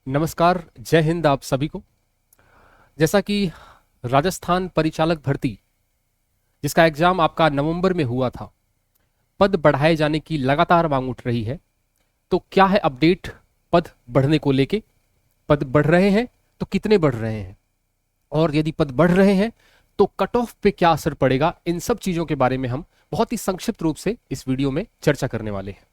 नमस्कार, जय हिंद आप सभी को। जैसा कि राजस्थान परिचालक भर्ती जिसका एग्जाम आपका नवंबर में हुआ था, पद बढ़ाए जाने की लगातार मांग उठ रही है। तो क्या है अपडेट पद बढ़ने को लेके? पद बढ़ रहे हैं तो कितने बढ़ रहे हैं, और यदि पद बढ़ रहे हैं तो कट ऑफ पे क्या असर पड़ेगा? इन सब चीजों के बारे में हम बहुत ही संक्षिप्त रूप से इस वीडियो में चर्चा करने वाले हैं।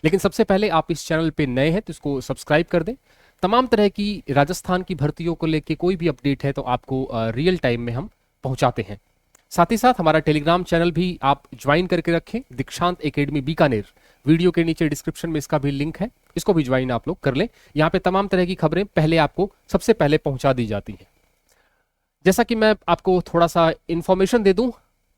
लेकिन सबसे पहले आप इस चैनल पे नए हैं तो इसको सब्सक्राइब कर दें। तमाम तरह की राजस्थान की भर्तियों को लेके कोई भी अपडेट है तो आपको रियल टाइम में हम पहुंचाते हैं। साथ ही साथ हमारा टेलीग्राम चैनल भी आप ज्वाइन करके रखें, दीक्षांत एकेडमी बीकानेर। वीडियो के नीचे डिस्क्रिप्शन में इसका भी लिंक है, इसको भी ज्वाइन आप लोग कर लें। यहाँ पे तमाम तरह की खबरें पहले आपको सबसे पहले पहुंचा दी जाती हैं। जैसा कि मैं आपको थोड़ा सा इंफॉर्मेशन दे दूं,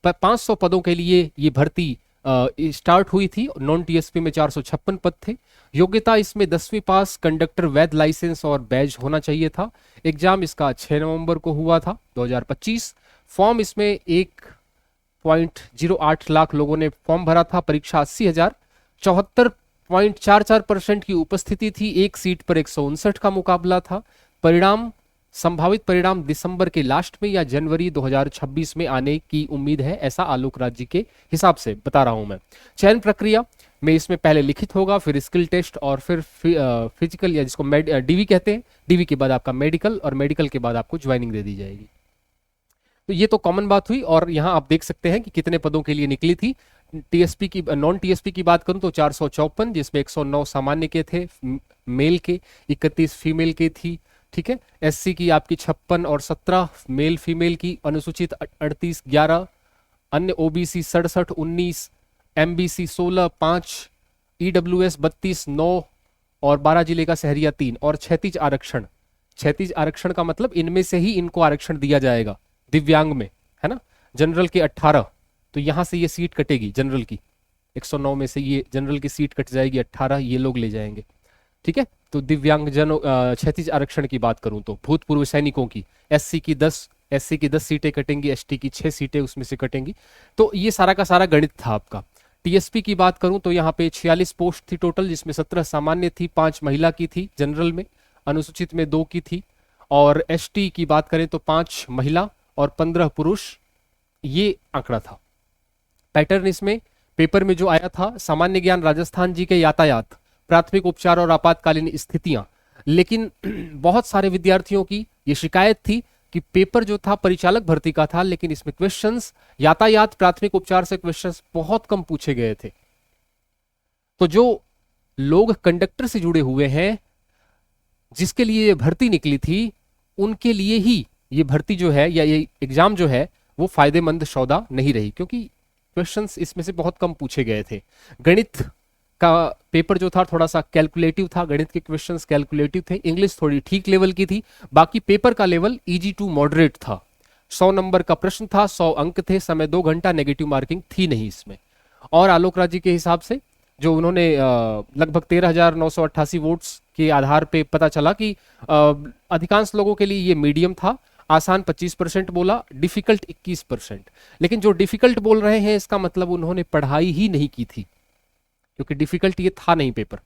500 पदों के लिए ये भर्ती स्टार्ट हुई थी। नॉन टीएसपी में 456 पद थे। योग्यता इसमें 10वीं पास, कंडक्टर वैध लाइसेंस और बैज होना चाहिए था। एग्जाम इसका 6 नवंबर को हुआ था 2025। फॉर्म इसमें 1.08 लाख लोगों ने फॉर्म भरा था। परीक्षा 80,000, 74.44% की उपस्थिति थी। एक सीट पर 159 का मुकाबला था। परिणाम, संभावित परिणाम दिसंबर के लास्ट में या जनवरी 2026 में आने की उम्मीद है, ऐसा आलोक राज जी के हिसाब से बता रहा हूं मैं। चयन प्रक्रिया में इसमें पहले लिखित होगा, फिर स्किल टेस्ट और फिर फिजिकल या जिसको डीवी कहते हैं। डीवी के बाद आपका मेडिकल और मेडिकल के बाद आपको ज्वाइनिंग दे दी जाएगी। तो ये तो कॉमन बात हुई। और यहाँ आप देख सकते हैं कि कितने पदों के लिए निकली थी। टीएसपी की, नॉन टीएसपी की बात करूं तो 454, जिसमें 109 सामान्य के थे मेल के, 31 फीमेल के थी। ठीक है। एससी की आपकी 56 और 17 मेल फीमेल की, अनुसूचित 38 11, अन्य ओबीसी 67 19, एमबीसी 16 5, ईडब्ल्यूएस 32 9 और 12 जिले का शहरिया 3 और 36 आरक्षण। 36 आरक्षण का मतलब इनमें से ही इनको आरक्षण दिया जाएगा दिव्यांग में, है ना। जनरल के 18, तो यहां से ये सीट कटेगी जनरल की। 109 में से ये जनरल की सीट कट जाएगी, 18 ये लोग ले जाएंगे। ठीक है। तो दिव्यांगजनों 36 आरक्षण की बात करूं तो भूतपूर्व सैनिकों की एससी की 10 सीटें कटेंगी, एसटी की 6 सीटें उसमें से कटेंगी। तो ये सारा का सारा गणित था आपका। टीएसपी की बात करूं तो यहाँ पे 46 पोस्ट थी टोटल, जिसमें 17 सामान्य थी, 5 महिला की थी जनरल में, अनुसूचित में 2 की थी। और एसटी की बात करें तो 5 महिला और 15 पुरुष, ये आंकड़ा था। पैटर्न इसमें पेपर में जो आया था, सामान्य ज्ञान राजस्थान जी के यातायात, प्राथमिक उपचार और आपातकालीन स्थितियां। लेकिन बहुत सारे विद्यार्थियों की ये शिकायत थी कि पेपर जो था परिचालक भर्ती का था, लेकिन इसमें क्वेश्चंस यातायात प्राथमिक उपचार से क्वेश्चंस बहुत कम पूछे गए थे। तो जो लोग कंडक्टर से जुड़े हुए हैं, जिसके लिए ये भर्ती निकली थी, उनके लिए ही ये भर्ती जो है या ये एग्जाम जो है वो फायदेमंद सौदा नहीं रही, क्योंकि क्वेश्चंस इसमें से बहुत कम पूछे गए थे। गणित का पेपर जो था थोड़ा सा कैलकुलेटिव था, गणित के क्वेश्चंस कैलकुलेटिव थे। इंग्लिश थोड़ी ठीक लेवल की थी। बाकी पेपर का लेवल इजी टू मॉडरेट था। 100 नंबर का प्रश्न था, 100 अंक थे, समय 2 घंटा, नेगेटिव मार्किंग थी नहीं इसमें। और आलोक राज जी के हिसाब से जो उन्होंने लगभग 13,988 वोट्स के आधार पे पता चला कि अधिकांश लोगों के लिए ये मीडियम था। आसान 25% बोला, डिफिकल्ट 21%। लेकिन जो डिफिकल्ट बोल रहे हैं इसका मतलब उन्होंने पढ़ाई ही नहीं की थी, क्योंकि डिफिकल्ट ये था नहीं, पेपर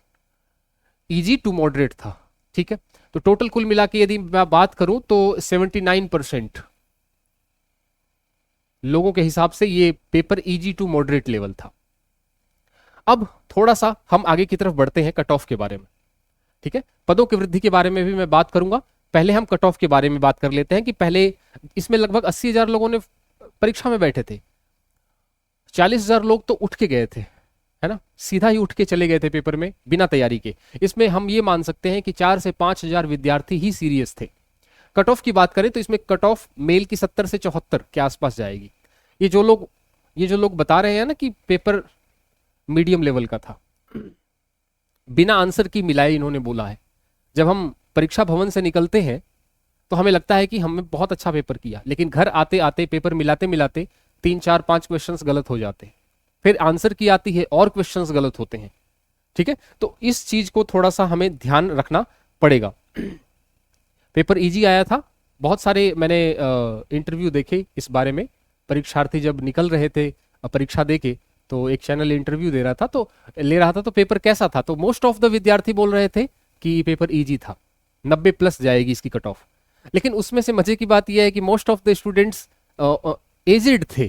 इजी टू मॉडरेट था। ठीक है। तो टोटल कुल मिला के यदि मैं बात करूं तो 79% लोगों के हिसाब से ये paper easy to moderate level था। अब थोड़ा सा हम आगे की तरफ बढ़ते हैं कट ऑफ के बारे में। ठीक है। पदों की वृद्धि के बारे में भी मैं बात करूंगा। पहले हम कट ऑफ के बारे में बात कर लेते हैं कि पहले इसमें लगभग 80,000 लोगों ने परीक्षा में बैठे थे। 40,000 लोग तो उठ के गए थे, है ना, सीधा ही उठ के चले गए थे पेपर में बिना तैयारी के। इसमें हम ये मान सकते हैं कि 4 से 5,000 विद्यार्थी ही सीरियस थे। कट ऑफ की बात करें तो इसमें कट ऑफ मेल की 70 से 74 के आसपास जाएगी। ये जो लोग बता रहे हैं ना कि पेपर मीडियम लेवल का था, बिना आंसर की मिलाए इन्होंने बोला है। जब हम परीक्षा भवन से निकलते हैं तो हमें लगता है कि हमने बहुत अच्छा पेपर किया, लेकिन घर आते आते पेपर मिलाते मिलाते 3 4 5 क्वेश्चंस गलत हो जाते हैं। फिर आंसर की आती है और क्वेश्चंस गलत होते हैं। ठीक है। तो इस चीज को थोड़ा सा हमें ध्यान रखना पड़ेगा। पेपर इजी आया था। बहुत सारे मैंने इंटरव्यू देखे इस बारे में। परीक्षार्थी जब निकल रहे थे परीक्षा देके, तो एक चैनल इंटरव्यू ले रहा था तो पेपर कैसा था, तो मोस्ट ऑफ द विद्यार्थी बोल रहे थे कि पेपर इजी था। 90 प्लस जाएगी इसकी कट ऑफ। लेकिन उसमें से मजे की बात यह है कि most of the students edged थे।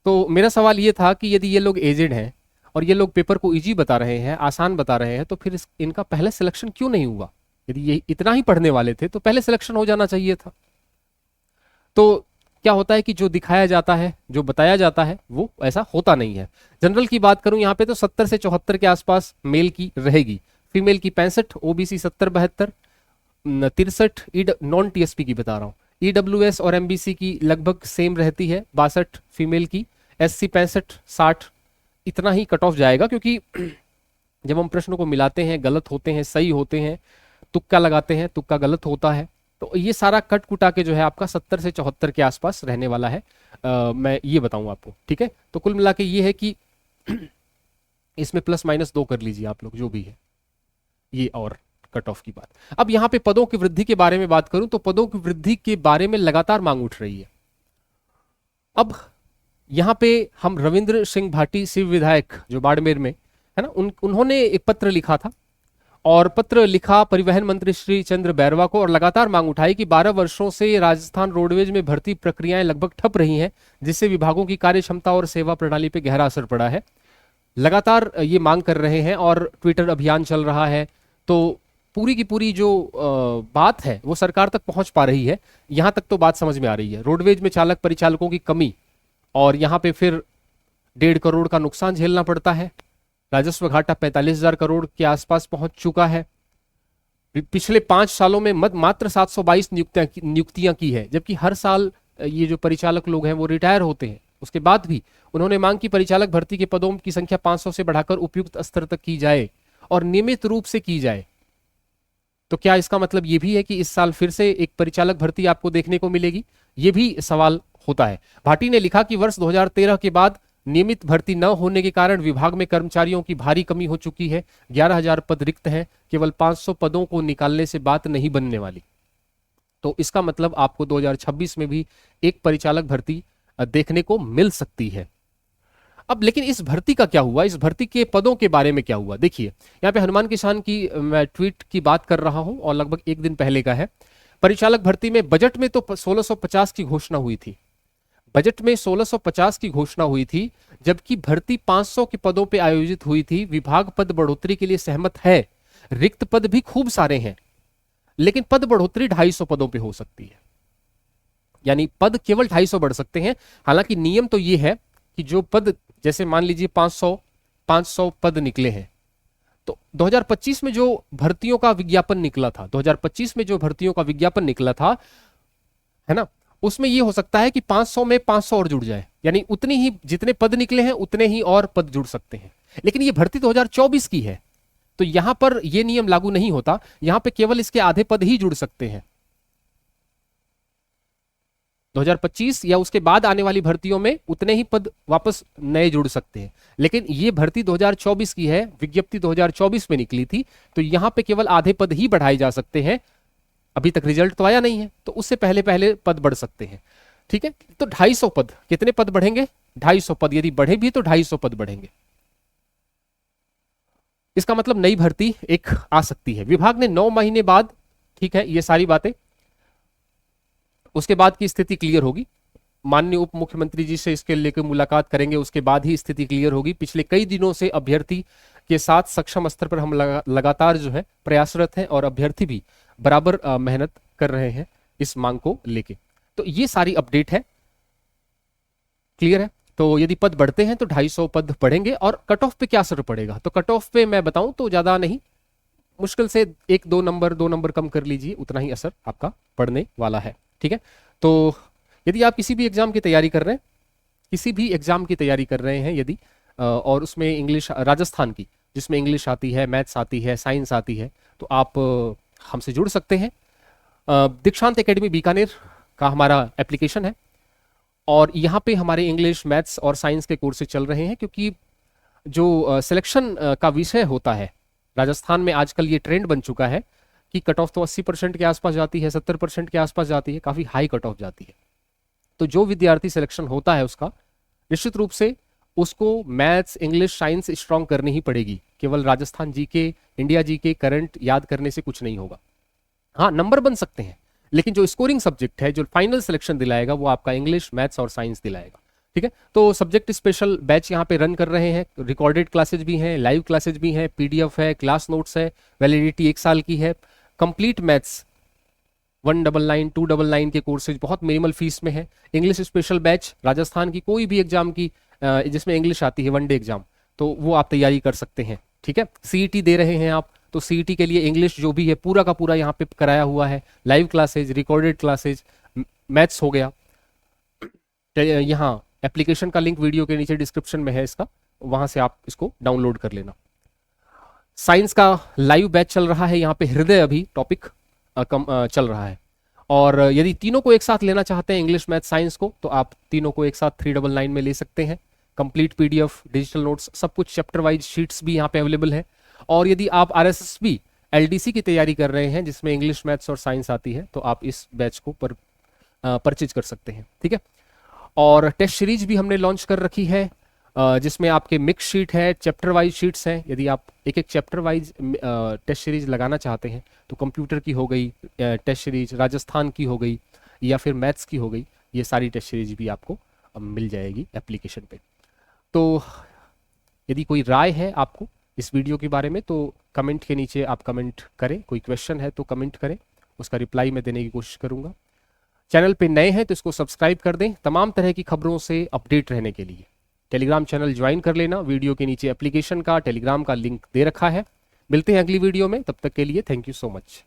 तो मेरा सवाल ये था कि यदि ये लोग एजिड हैं और ये लोग पेपर को इजी बता रहे हैं, आसान बता रहे हैं, तो फिर इनका पहले सिलेक्शन क्यों नहीं हुआ? यदि ये इतना ही पढ़ने वाले थे तो पहले सिलेक्शन हो जाना चाहिए था। तो क्या होता है कि जो दिखाया जाता है, जो बताया जाता है, वो ऐसा होता नहीं है। जनरल की बात करूं यहाँ पे तो 70 से 74 के आसपास मेल की रहेगी, फीमेल की 65, ओबीसी 70-72, 63 नॉन टीएसपी की बता रहा हूँ, ईडब्ल्यूएस और एमबीसी की लगभग सेम रहती है, 62 फीमेल की, एससी 65, 60, इतना ही कट ऑफ जाएगा। क्योंकि जब हम प्रश्नों को मिलाते हैं, गलत होते हैं, सही होते हैं, तुक्का लगाते हैं, तुक्का गलत होता है, तो ये सारा कट कुटा के जो है आपका 70 से 74 के आसपास रहने वाला है। मैं ये बताऊं आपको, ठीक है। तो कुल मिला के ये है कि इसमें +-2 कर लीजिए आप लोग, जो भी है ये, और कट ऑफ की बात। अब यहां पे पदों की वृद्धि के बारे में बात करूं तो पदों की वृद्धि के बारे में लगातार मांग उठ रही है। अब यहां पे हम रविंद्र सिंह भाटी, शिव विधायक जो बाड़मेर में है ना, उन्होंने एक पत्र लिखा था, और पत्र लिखा परिवहन मंत्री श्री चंद्र बैरवा को, और लगातार मांग उठाई कि 12 वर्षों से राजस्थान रोडवेज में भर्ती प्रक्रियाएं लगभग ठप रही हैं, जिससे विभागों की कार्य क्षमता और सेवा प्रणाली पर गहरा असर पड़ा है। लगातार ये मांग कर रहे हैं और ट्विटर अभियान चल रहा है। तो पूरी की पूरी जो बात है वो सरकार तक पहुंच पा रही है। यहां तक तो बात समझ में आ रही है, रोडवेज में चालक परिचालकों की कमी, और यहां पे फिर 1.5 करोड़ का नुकसान झेलना पड़ता है। राजस्व घाटा 45,000 करोड़ के आसपास पहुंच चुका है। पिछले 5 सालों में मात्र 722 नियुक्तियां की है, जबकि हर साल ये जो परिचालक लोग हैं वो रिटायर होते हैं। उसके बाद भी उन्होंने मांग की परिचालक भर्ती के पदों की संख्या 500 से बढ़ाकर उपयुक्त स्तर तक की जाए और नियमित रूप से की जाए। तो क्या इसका मतलब ये भी है कि इस साल फिर से एक परिचालक भर्ती आपको देखने को मिलेगी? ये भी सवाल होता है। भाटी ने लिखा कि वर्ष 2013 के बाद नियमित भर्ती न होने के कारण विभाग में कर्मचारियों की भारी कमी हो चुकी है। 11,000 पद रिक्त हैं, केवल 500 पदों को निकालने से बात नहीं बनने वाली। तो इसका मतलब आपको 2026 में भी एक परिचालक भर्ती देखने को मिल सकती है। अब लेकिन इस भर्ती का क्या हुआ, इस भर्ती के पदों के बारे में क्या हुआ? देखिए यहाँ पे हनुमान किसान की मैं ट्वीट की बात कर रहा हूं, और लगभग 1 दिन पहले का है। परिचालक भर्ती में बजट में तो 1650 की घोषणा हुई थी, बजट में 1650 की घोषणा हुई थी, जबकि भर्ती 500 के पदों पे आयोजित हुई थी। विभाग पद बढ़ोतरी के लिए सहमत है, रिक्त पद भी खूब सारे हैं, लेकिन पद बढ़ोतरी 250 पदों पे हो सकती है, यानी पद केवल 250 बढ़ सकते हैं। हालांकि नियम तो ये है कि जो पद, जैसे मान लीजिए 500 पद निकले हैं, तो 2025 में जो भर्तियों का विज्ञापन निकला था, 2025 में जो भर्तियों का विज्ञापन निकला था, है ना, उसमें यह हो सकता है कि 500 में 500 और जुड़ जाए, यानी उतनी ही जितने पद निकले हैं उतने ही और पद जुड़ सकते हैं। लेकिन ये भर्ती 2024 की है, तो यहां पर यह नियम लागू नहीं होता, यहां पे केवल इसके आधे पद ही जुड़ सकते हैं। 2025 या उसके बाद आने वाली भर्तियों में उतने ही पद वापस नए जुड़ सकते हैं। लेकिन ये भर्ती 2024 की है, विज्ञप्ति 2024 में निकली थी, तो यहां पे केवल आधे पद ही बढ़ाए जा सकते हैं। अभी तक रिजल्ट तो आया नहीं है, तो उससे पहले पहले पद बढ़ सकते हैं। ठीक है, तो 250 पद, कितने पद बढ़ेंगे? 250 पद, यदि बढ़े भी तो 250 पद बढ़ेंगे। इसका मतलब नई भर्ती एक आ सकती है। विभाग ने 9 महीने बाद, ठीक है, ये सारी बातें, उसके बाद की स्थिति क्लियर होगी। माननीय उप मुख्यमंत्री जी से इसके लेकर मुलाकात करेंगे, उसके बाद ही स्थिति क्लियर होगी। पिछले कई दिनों से अभ्यर्थी के साथ सक्षम स्तर पर हम लगातार जो है प्रयासरत हैं, और अभ्यर्थी भी बराबर मेहनत कर रहे हैं इस मांग को लेके। तो ये सारी अपडेट है, क्लियर है। तो यदि पद बढ़ते हैं तो 250 पद बढ़ेंगे। और कट ऑफ पे क्या असर पड़ेगा? तो कट ऑफ पे मैं बताऊं तो ज्यादा नहीं, मुश्किल से 1-2 नंबर 2 नंबर कम कर लीजिए, उतना ही असर आपका पड़ने वाला है। ठीक है, तो यदि आप किसी भी एग्जाम की तैयारी कर रहे हैं, किसी भी एग्जाम की तैयारी कर रहे हैं यदि, और उसमें इंग्लिश, राजस्थान की, जिसमें इंग्लिश आती है, मैथ्स आती है, साइंस आती है, तो आप हमसे जुड़ सकते हैं। दीक्षांत एकेडमी बीकानेर का हमारा एप्लीकेशन है, और यहाँ पे हमारे इंग्लिश, मैथ्स और साइंस के कोर्सेज चल रहे हैं। क्योंकि जो सिलेक्शन का विषय होता है राजस्थान में, आजकल ये ट्रेंड बन चुका है कि कट ऑफ तो 80% के आसपास जाती है, 70% के आसपास जाती है, काफी हाई कट ऑफ जाती है। तो जो विद्यार्थी सिलेक्शन होता है उसका निश्चित रूप से उसको मैथ्स, इंग्लिश, साइंस स्ट्रांग करनी ही पड़ेगी। केवल Rajasthan GK, India GK, current याद करने से कुछ नहीं होगा। हाँ, नंबर बन सकते हैं, लेकिन जो स्कोरिंग सब्जेक्ट है, जो फाइनल सिलेक्शन दिलाएगा, वो आपका इंग्लिश, मैथ्स और साइंस दिलाएगा। ठीक है, तो सब्जेक्ट स्पेशल बैच यहाँ पे रन कर रहे हैं, रिकॉर्डेड क्लासेज भी हैं, लाइव क्लासेज भी हैं, पीडीएफ है, क्लास नोट्स है, वैलिडिटी 1 साल की है, कंप्लीट मैथ्स 199 299 के कोर्सेज बहुत मिनिमल फीस में है। इंग्लिश स्पेशल बैच, राजस्थान की कोई भी एग्जाम की जिसमें इंग्लिश आती है, 1 डे एग्जाम, तो वो आप तैयारी कर सकते हैं। ठीक है, सीईटी दे रहे हैं आप, तो सीईटी के लिए इंग्लिश जो भी है पूरा का पूरा यहाँ पे कराया हुआ है, live classes, recorded classes, maths हो गया। यहाँ एप्लीकेशन का लिंक वीडियो के नीचे डिस्क्रिप्शन में है इसका, वहां से आप इसको डाउनलोड कर लेना। साइंस का लाइव बैच चल रहा है, यहाँ पे हृदय अभी टॉपिक चल रहा है। और यदि तीनों को एक साथ लेना चाहते हैं, इंग्लिश, मैथ, साइंस को, तो आप तीनों को एक साथ 399 में ले सकते हैं। कंप्लीट पीडीएफ, डिजिटल नोट्स, सब कुछ चैप्टर वाइज शीट्स भी यहाँ पे अवेलेबल है। और यदि आप आरएसएसबी एलडीसी की तैयारी कर रहे हैं, जिसमें इंग्लिश, मैथ्स और साइंस आती है, तो आप इस बैच को परचेज कर सकते हैं। ठीक है, और टेस्ट सीरीज भी हमने लॉन्च कर रखी है, जिसमें आपके मिक्स शीट है, चैप्टर वाइज शीट्स हैं। यदि आप एक एक चैप्टर वाइज टेस्ट सीरीज लगाना चाहते हैं, तो कंप्यूटर की हो गई टेस्ट सीरीज, राजस्थान की हो गई, या फिर मैथ्स की हो गई, ये सारी टेस्ट सीरीज भी आपको मिल जाएगी एप्लीकेशन पे। तो यदि कोई राय है आपको इस वीडियो के बारे में, तो कमेंट के नीचे आप कमेंट करें। कोई क्वेश्चन है तो कमेंट करें, उसका रिप्लाई मैं देने की कोशिश करूंगा। चैनल पे नए हैं तो इसको सब्सक्राइब कर दें, तमाम तरह की खबरों से अपडेट रहने के लिए। टेलीग्राम चैनल ज्वाइन कर लेना, वीडियो के नीचे एप्लीकेशन का, टेलीग्राम का लिंक दे रखा है। मिलते हैं अगली वीडियो में, तब तक के लिए थैंक यू सो मच।